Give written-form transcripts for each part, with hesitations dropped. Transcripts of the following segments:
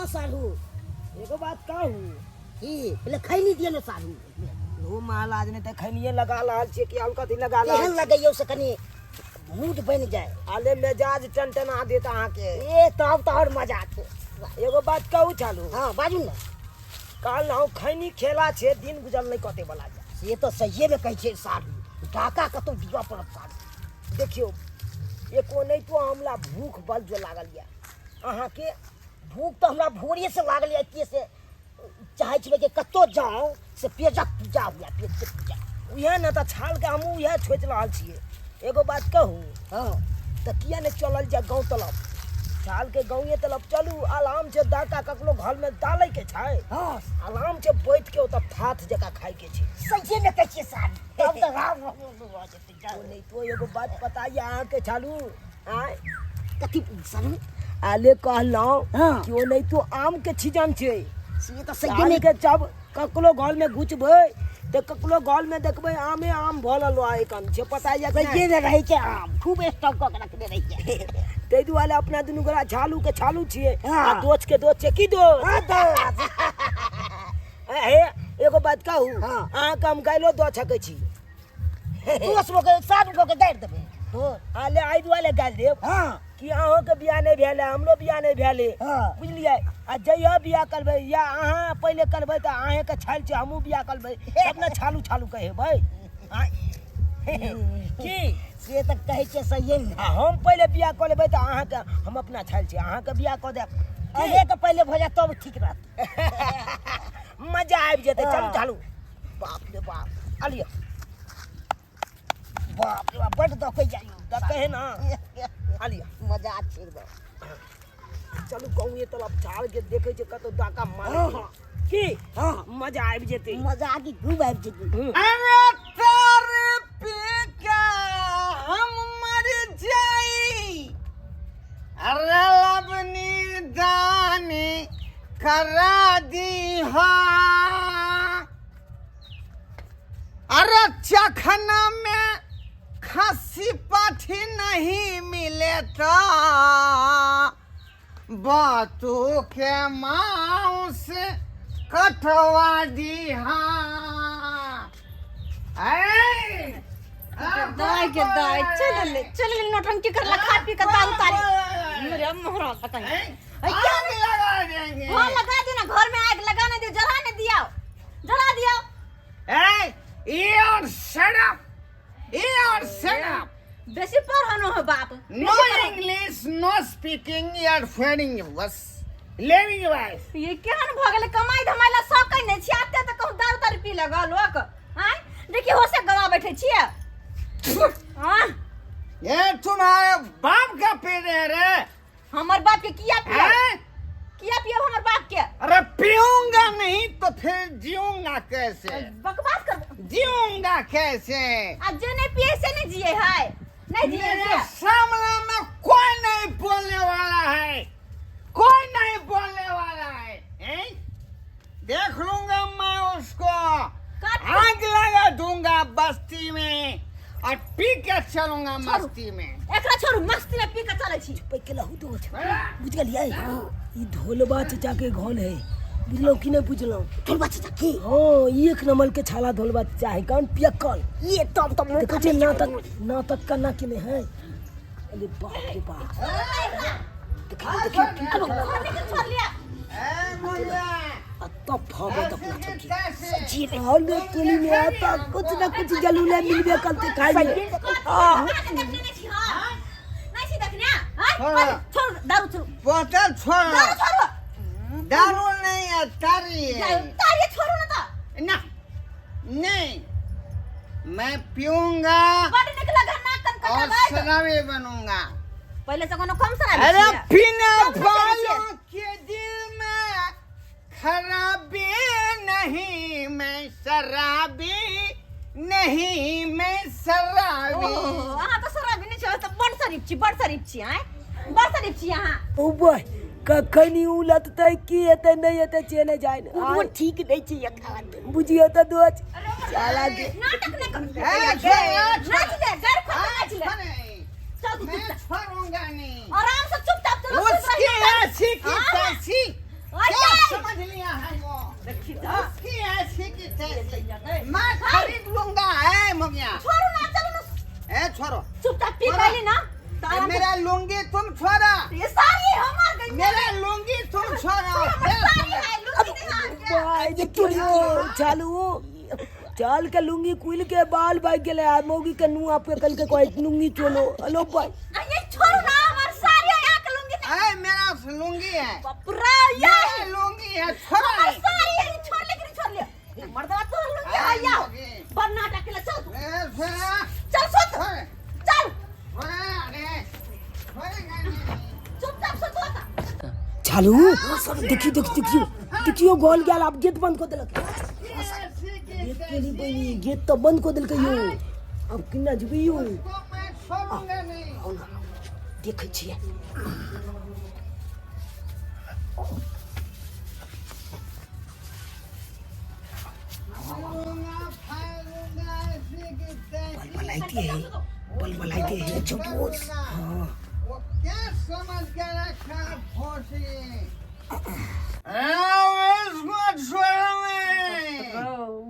हाँ साधु एगो बात कहू कि पहले खैनी दिए ना साधु नो महाराज ने तो खैनिए लगा लाल छे कि अलका दिन लगा लाल केहन लगैयो से कनी मूड बन जाए आले मिजाज टनटना देता आहाँ के ए तब तो और मजा छे एगो बात कहू चालू हाँ बाजू ना काल हम खैनी खेला छे दिन गुजर नहीं कते वाला जा से तो सही में कहै छे साधु डाका कतो दिवा पड़त साधु देखियो एको नहीं तो हमला भूख बल जो लागल या अहाँ के भूख तो हमरा भोरे से लागल है कि से चाहे छे कि कतो जाओ से पेजक पूजा हुआ पेट के पूजा उहे न त छाल के हमू उहे छोच रहल छिए एगो बात कहू हाँ त किया ने चलल जा गांव तरफ छाल के गांवे तरफ चलू आराम से दाका ककलो घर में डालै के छै हाँ आराम से बैठ के ओत फाथ जका खाय के छै सही में कहै छे साधु तब तो राम हो जते ओ नहीं तो एगो बात पता या अहाँ के चालू आय कथी साधु आले कहलौ हाँ कि ओ नहीं तो आम के सीजन छै से तो सही साल में के जब ककलो घर में घुसबै तो ककलो घर में देखबै आमे आम भरल है कन छै पता या सही में रहे छे आम खूब स्टॉक क रखने रहे छे तै दुआरे अपना दुनू गोरा छालू के छालू छिए हाँ। आ दोच के दोच छै की दोच हाँ तो हे एगो बात कहू हाँ। अहाँ के हम गाइलो दऽ सकै छी दोस्त लोग साधु को के गाड़ देबे तो आले आइ दुआरे गाइल देब हाँ कि अहों के बियाह नहीं भेले हमरो बियाह नहीं भेले हाँ बुझलियै आ जइया बियाह करबै या अहाँ पहिले करबै तऽ अहें के छाल छै हमहूँ बियाह करबै अपना छालू छालू कहेबै की से तो कहै छे सही में आ हम पहिले बियाह कऽ लेबै तऽ अहाँ के हम अपना छाल छै अहाँ के बियाह कऽ देब अहे के पहले भजा तब ठीक रहत मजा आबि जेतै हाँ। चलू छालू बाप रे बाप आलिया बाप रे बाप बड़ दखै जाइयो तऽ कहे ना आलिया मजा छे एकदम चलू कहूँ ये तरफ छाल के देखै छै कतौ डाका मारे हाँ, छै। हाँ। की हाँ मजा आबि जेतै मजा की खूब आबि जेतै अरे तारे पे क्या हम मर जाई अरे लबनी दानी करा दी हा अरे चखना में खसी पाठी नहीं मिले तो बातों के मांस कटवा दी हाँ दाई के दाई चल ले नौटंकी कर ला खा पी के दारू तारी मेरे मोहरा पता नहीं क्या लगा देंगे हां लगा दे ना घर में आग लगाने दे जलाने दिया जला दिया Ear shut up! Ear shut up! बेसी पर हनो है बाप No English, no speaking, you're failing us. Living wife. ये केहन भ गेले कमाई धमाइला सकै नै छी आते त कहू दारू तारी पी लगा लोक हैं देखी होसे गवा बैठे छिए हां ये तुम्हारे बाप का पेड़ है रे हमर बाप के किया पिया हैं? किया पिया हमर बाप के अरे पीऊंगा नहीं तो फिर जीऊंगा कैसे बकवास कर जीऊंगा कैसे आज जे नहीं पिए से नहीं जिए है नहीं जिए मेरे क्या सामने में कोई नहीं बोलने वाला है कोई नहीं बोलने वाला है हैं? देख लूंगा मैं उसको काट आग लगा दूंगा बस्ती में और पी के चलूंगा मस्ती में एकरा छोड़ू मस्ती में पी के चले छी पैके लहू तो बुझ गेलियै ई ढोलबा चाचा के घर है बुझलौ कि नहीं बुझलौ ढोलबा चाचा की हाँ एक नंबर के छाला ढोलबा चाचा है कौन पियक्कल ये तब देखो जे नाटक करना कि नहीं है अरे बाप रे बाप देखिए छोड़ लिया ए मुन्ना तब भागत अपना चौकी कैसे जी हाले टोली में आता कुछ ना कुछ जलूले मिलबे करते खाइए नहीं छी देखना हां छोड़ दारू छोड़ बोतल छोड़ दारू छोड़ दारू नहीं है तारी है तारी छोड़ो ना तो ना नहीं मैं पीऊंगा बड़ी निकला घना कन और कटा शराबी बनूंगा पहले से कोनो कम सरा अरे भी पीने कौन सा वालों शराबी के दिल में खराबी नहीं मैं शराबी नहीं मैं शराबी ओह आहा तो शराबी नहीं छ त बड़ शरीफ छी हैं बड़ शरीफ छी यहां ओ बॉय कखनी उलत तय की एते नहीं एते चले जाए वो ठीक नहीं छे यथार्थ बुझियो त दोच साला के नाटक नहीं कर ए, नाच दे घर खा नाच ले नहीं, चल तू मैं चुपचाप छोड़ूंगा नहीं आराम से चुपचाप चलो उसकी ऐसी की तैसी चालू चाल के लुंगी कुल के बाल बाई गेले आ मोगी के नु आपके कल के कोई लुंगी चलो हेलो भाई ये छोड़ो ना हमार साड़ी यहाँ के लुंगी अरे मेरा लुंगी है, बापरा ये ये लुंगी है, छोड़ हमार साड़ी है छोड़ लेकिन छोड़ लिया मर्दवा तो लुंगी है या बन्ना टकले चल चल सोच चल चुपचाप सोच होता चालू देखियो गोल गया आप गेट बंद कर देलक गेट के लिए पहले गेट तो बंद कर देलक यो अब किन्ना जबियो देखे छिए बलबलाइते है चुप वो क्या समझ के रखा फोसी? इसको छोड़ूंगा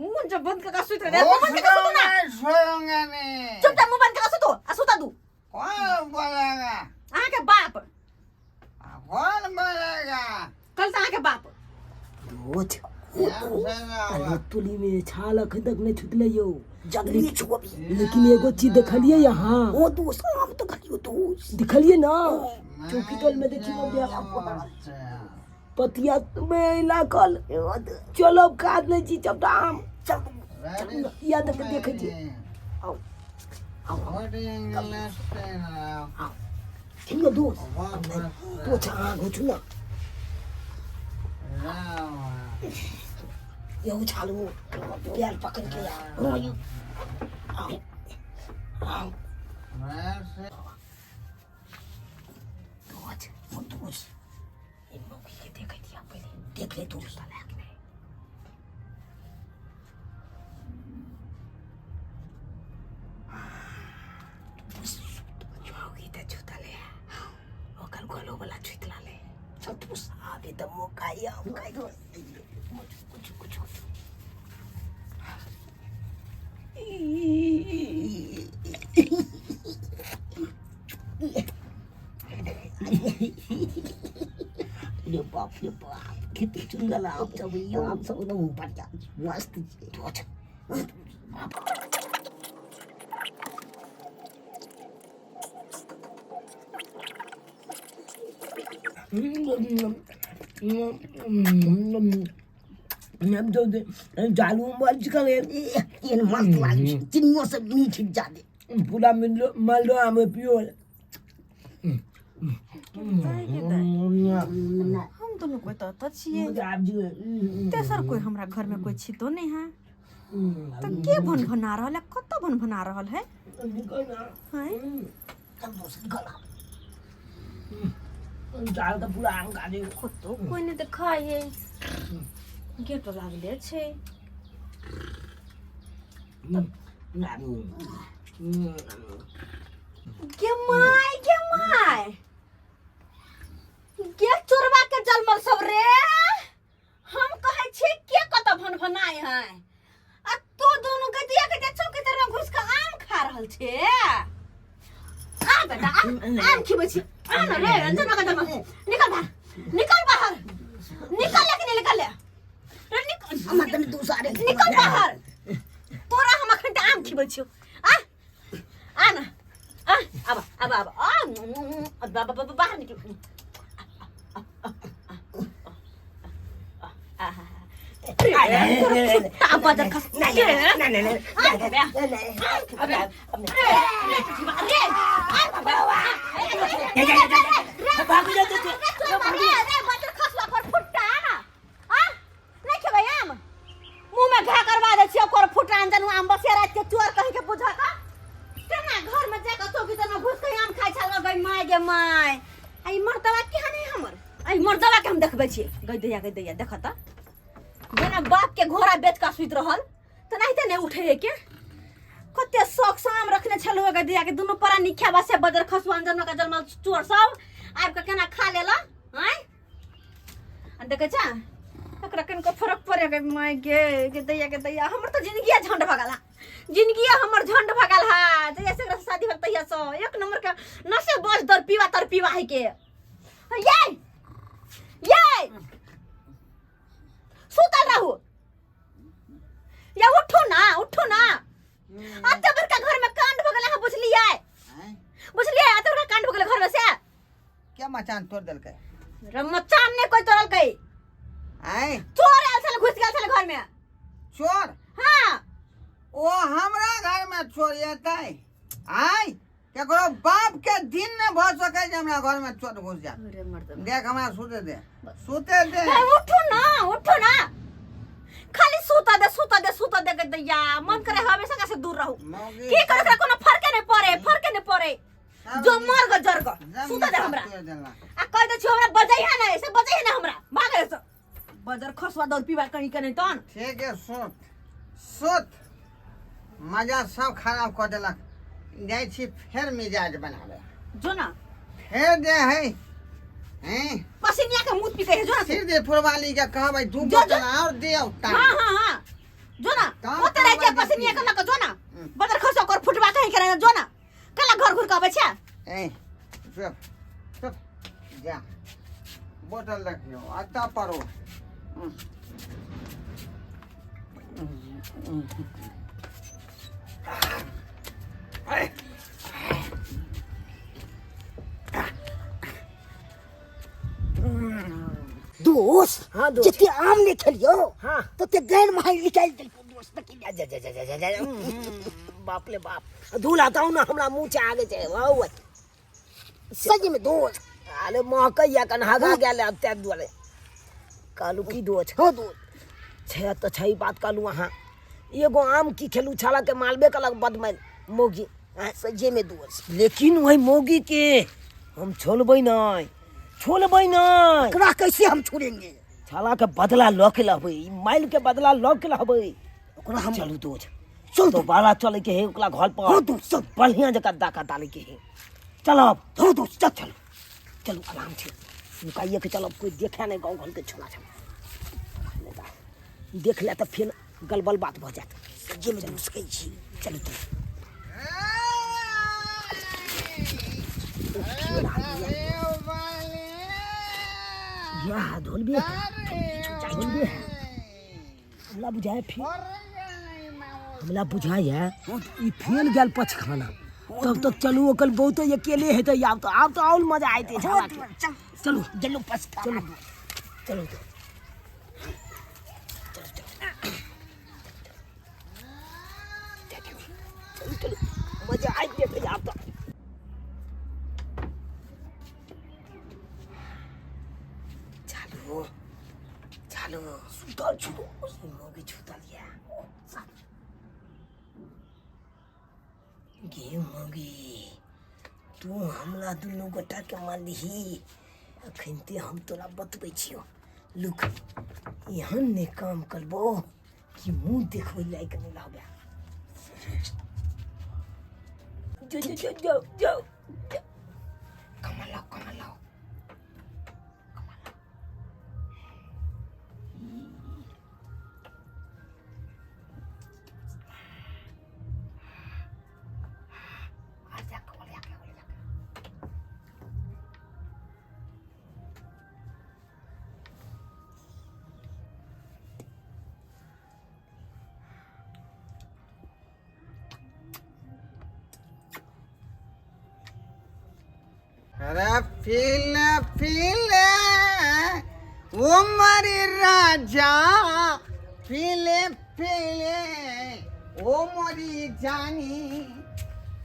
मुंह जब बंद करके सुत रहे मुंह बंद करके सुतो ना छोड़ूंगा नहीं। चुपचाप मुंह बंद करके सुतो सुता दू कौन बोलेगा? आहा के बाप कौन बोलेगा? कल से आहा के बाप रोज अरे तुली में छाल अखन तक नहीं छुटले यो जगली छुआ भी लेकिन एगो चीज देखलिए यहाँ वो दोस्त हम तो खलियो दोस्त दिखलिए ना चौकी तल में देखियो गया पतिया में लागल चलो काट ले जी चपटाम चल याद के देखे जी आओ What do you understand now? ठीक है दोस्त तो छा घुचू ना यो चालू प्यार पकड़ के रोयो आओ आओ दोस्त इन लोग ये देख दिया पहले देख ले दोस्त गोलो वाला छुतला ले सब दोस्त अभी तो मौका आया काय गो कुछ ले बाप किती चुंगला आमचा भैया आमचा उन्हा उपाटा मस्त तोच जालू मर्ज करे ये मस्त लागे चिन्नो से मीठ जादे पूरा मालदो आम पियो हम दोनों कोई तो छिए तेसर कोई हमरा घर में कोई छी तो नहीं है तो के भन भना रहल है कत भन भना रहल है हैं जाल तो पूरा आम काटे कत कोई नहीं देखाए गेट लागले छे के माय के चोरवा के जलमल सब रे हम कहे छी के कत भन भनाए है आ तो दोनों गदिया के चौकी तरह घुस के आम खा रहल छे आ बेटा आम खिबै छी आ ना रे जना का दम निकल बाहर निकल लेकिन निकल ले रे निकल हम तने दूसरे निकल बाहर तोरा हम अखन आम खिबै छी आ ना अब बाहर निकल बदर खस नहीं मुंह में घा करवा दे छियो कर फुटान जनू आम बसे रात के चोर कहि के बुझा का केना घर में जाके चौकी तर में घुस के आम खाइ छल गई माय गे माय आई मर्दवा केहन है हमर आई मर्दवा के हम देखबै छी गई दैया देख त जेना बाप के घोड़ा बेच का सुत रहल त नाहिते ने उठे है के कते शौक साम रखने छलो गई दैया के दोनों परा निख्या बसे बदर खसवान जन्म का जन्म चोर सब आब के केना खा लेला हैं आ देखे छ एकरा कन को फरक पड़े गई माय गे दैया हमर तो जिंदगी झंड भगला जिंदगी हमर झंड भगल हा जैसे से शादी भर तैया सो एक नंबर का नसे बस दर पीवा है के ये सुतल रहू मचान तोड़ दिल के मचान ने कोई तोड़ल कई आए चोर आयल छल घुस गेल छल घर में चोर हां ओ हमरा घर में चोर एतै आय केकरो बाप के दिन न भ सकै जे हमरा घर में चोर घुस जाए अरे मर्द देख हमरा सुते दे सुते दे उठो ना खाली सूता दे के दैया मन करे हमेशा कैसे दूर रहू मौगी की करे से कोनो फर्क नहीं पड़े जो मर ग जर ग सूता दे हमरा आ कह दे छी हमरा बजाई है ना ऐसे बजाई है ना हमरा भागे से बजर खसवा दौड़ पीवा कहीं कहीं तन ठीक है सुत मजा सब खराब कर देलक जाय छी फेर मिजाज बनावे जो ना फेर दे है हैं पसीनिया के मुंह पीके है जो ना सिर दे फुरवाली के कहबै दू जो, बोतल और दे उता हां जो ना काम ओते रह जे करवा पसीनिया के देती। लक जो ना बजर खसवा कर फुटवा कहीं करे जो ना कला घर घुर के आवे छे ए चुप जा बोतल रखियो आता परो दोस्त हाँ दोस्त जितने आम ने खेलियो हाँ तो ते गैर माही निकाल दिल दोस्त की बाप ले बाप धूल आता हूँ ना हमरा मुंह से आगे से वाह सही में दोस्त अरे महकैया कन हगा गेले अब तक दुआरे कालू की दोस्त हो दोस्त छे तो छही बात कालू वहाँ एगो आम की खेलू छाला के मालबे कलक बदमैल मोगी सही में दोस्त लेकिन वही मोगी के हम छोड़बै नहीं करा कैसे हम छोड़ेंगे छाला के बदला लऽ के लहबै माइल के बदला लऽ के लहबै ओकरा हम चलू दोस्त चल तो बाला चले के है ओकला घर पर हाँ दोस्त चल बढ़िया जगह दाका डाले के है चलो अब हो दोस्त चल चलो चलो आराम से नुकाइए के चलो कोई देखा नहीं गाँव घर के छोला छल देख ले तो फिर गलबल बात भ जात सही में दोस्त कही छी चलो तो या ढोल भी हमला बुझाए फिर हमला बुझाए ई फेल गेल पछ खाना तब तक चलू ओकल बहुत अकेले है तो आब तो और मजा आते चलो जल्लू पस चलो चलो चलो मजा आते थे आप तो चलो सुतल छुटो मोगी छुतल या गे मोगी तू हमरा दुनू गोटा के मानही अखन ते हम तोरा बतबै छियो लुक एहन ने काम करबो कि मुंह देखबै लायक नहीं रहबे जो कमल लाओ अरे पीले वो मरी राजा पीले वो मरी जानी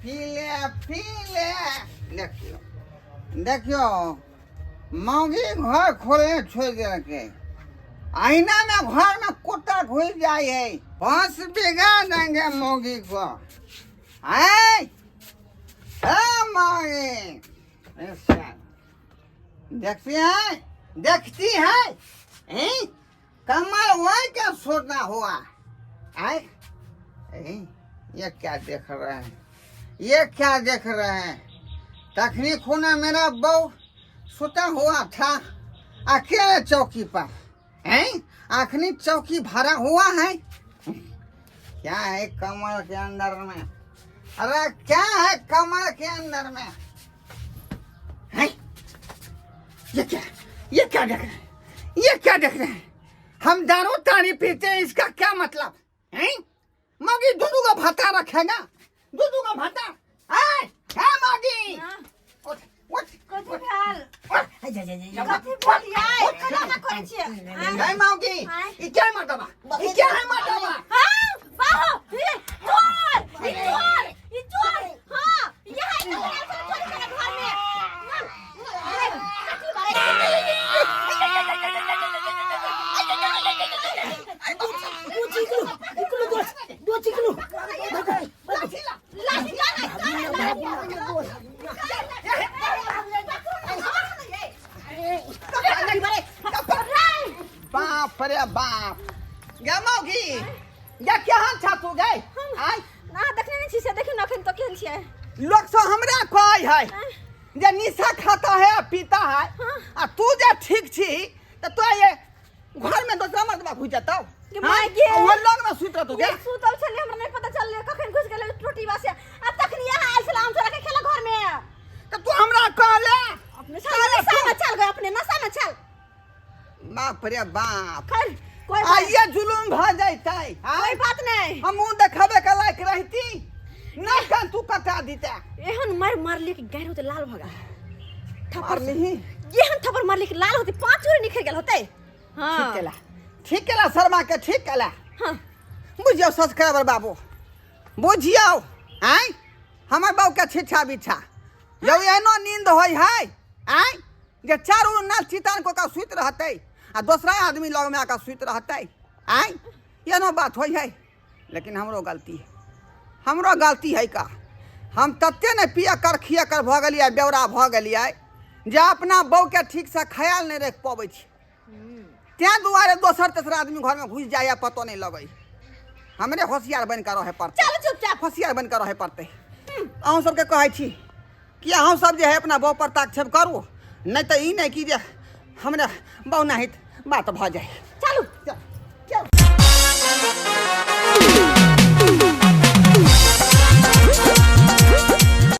पीले देखियो मौगी घर खोले छोड़ दे के आईना में घर में कुत्ता घुस जाए है बस बिगाड़ देंगे मौगी को मौगी देखती है कमर वही क्या सोना हुआ आए ये क्या देख रहे हैं तखनी खुना मेरा बहू सुता हुआ था अकेले चौकी पर हैं आखनी चौकी भरा हुआ है क्या है कमर के अंदर में अरे क्या है कमर के अंदर में है ये क्या देख रहे हैं हम दारू तारी पीते हैं इसका क्या मतलब है मौगी दूधू का भाता रखेगा दूधू का भाता है मौगी कथी भेल हाय जा जा जा कथी बोलिए कला ना करै छियै गई मौगी ई क्या मर्दबा ई क्या है मर्दबा हां बाहो ये चोर हां ये है चोरी करे घर में दो चिकलू लाठी बाप रे बाप गे मौगी या केहन छा तू गई आय ना देखने नहीं छी से देखिन अखन तो केहन छियै लोग सब हमरा कहै है जे निशा खाता है पीता है आ तू जे ठीक छी त तो ये घर में दूसरा मर्दबा घुस जातौ कि माय गे वो लोग में सुत तू गे सुतल छले हमरा नहीं पता चलले कखन घुस गेले टोटी वासे अब तक यहाँ आइल छला हम तोरा के खेला घर में त तू हमरा कहले अपने नशा में चल गए अपने नशा में चल बाप रे बाप खैर कोई आ ये जुलूम भ जैतै कोई बात नहीं हम मुंह देखाबे के लायक रहती ना कान तू कटा दीता एहन मार ले के गैर होते लाल भगा थप्पड़ नहीं एहन थप्पड़ मार ले के लाल होते 5 चोरी निकल गेल होते हां ठीक केला शर्मा के ठीक केला हां बुझियो सब्सक्राइबर बाबू बुझियो आय हमर बाबू के छिछा बिछा यौ एनो नींद होय है आय जे चारू ना चितान को का सुत रहतै आ दूसरा आदमी लग में आका सुत रहतै आय एनो बात होय है लेकिन हमरो गलती है का हम तत्ते ने पिया कर खिया कर भ गेलियै बेवरा भ गेलियै जे अपना बहू के ठीक से ख्याल नहीं रख पाबै छी त्या दुआरे दोसर तेसर आदमी घर में घुस जाए पतो नहीं लगे हमरे होशियार बन कर रहे पड़ते चल चुपचाप होशियार बन कर रहे पड़ते अहूँ सबके कहै छी कि अहूँ सब जे है अपना बहू पर ताक्षेप करू नहीं तो ई नहीं कि जे हमरा बहू नहीं बात भ जाए।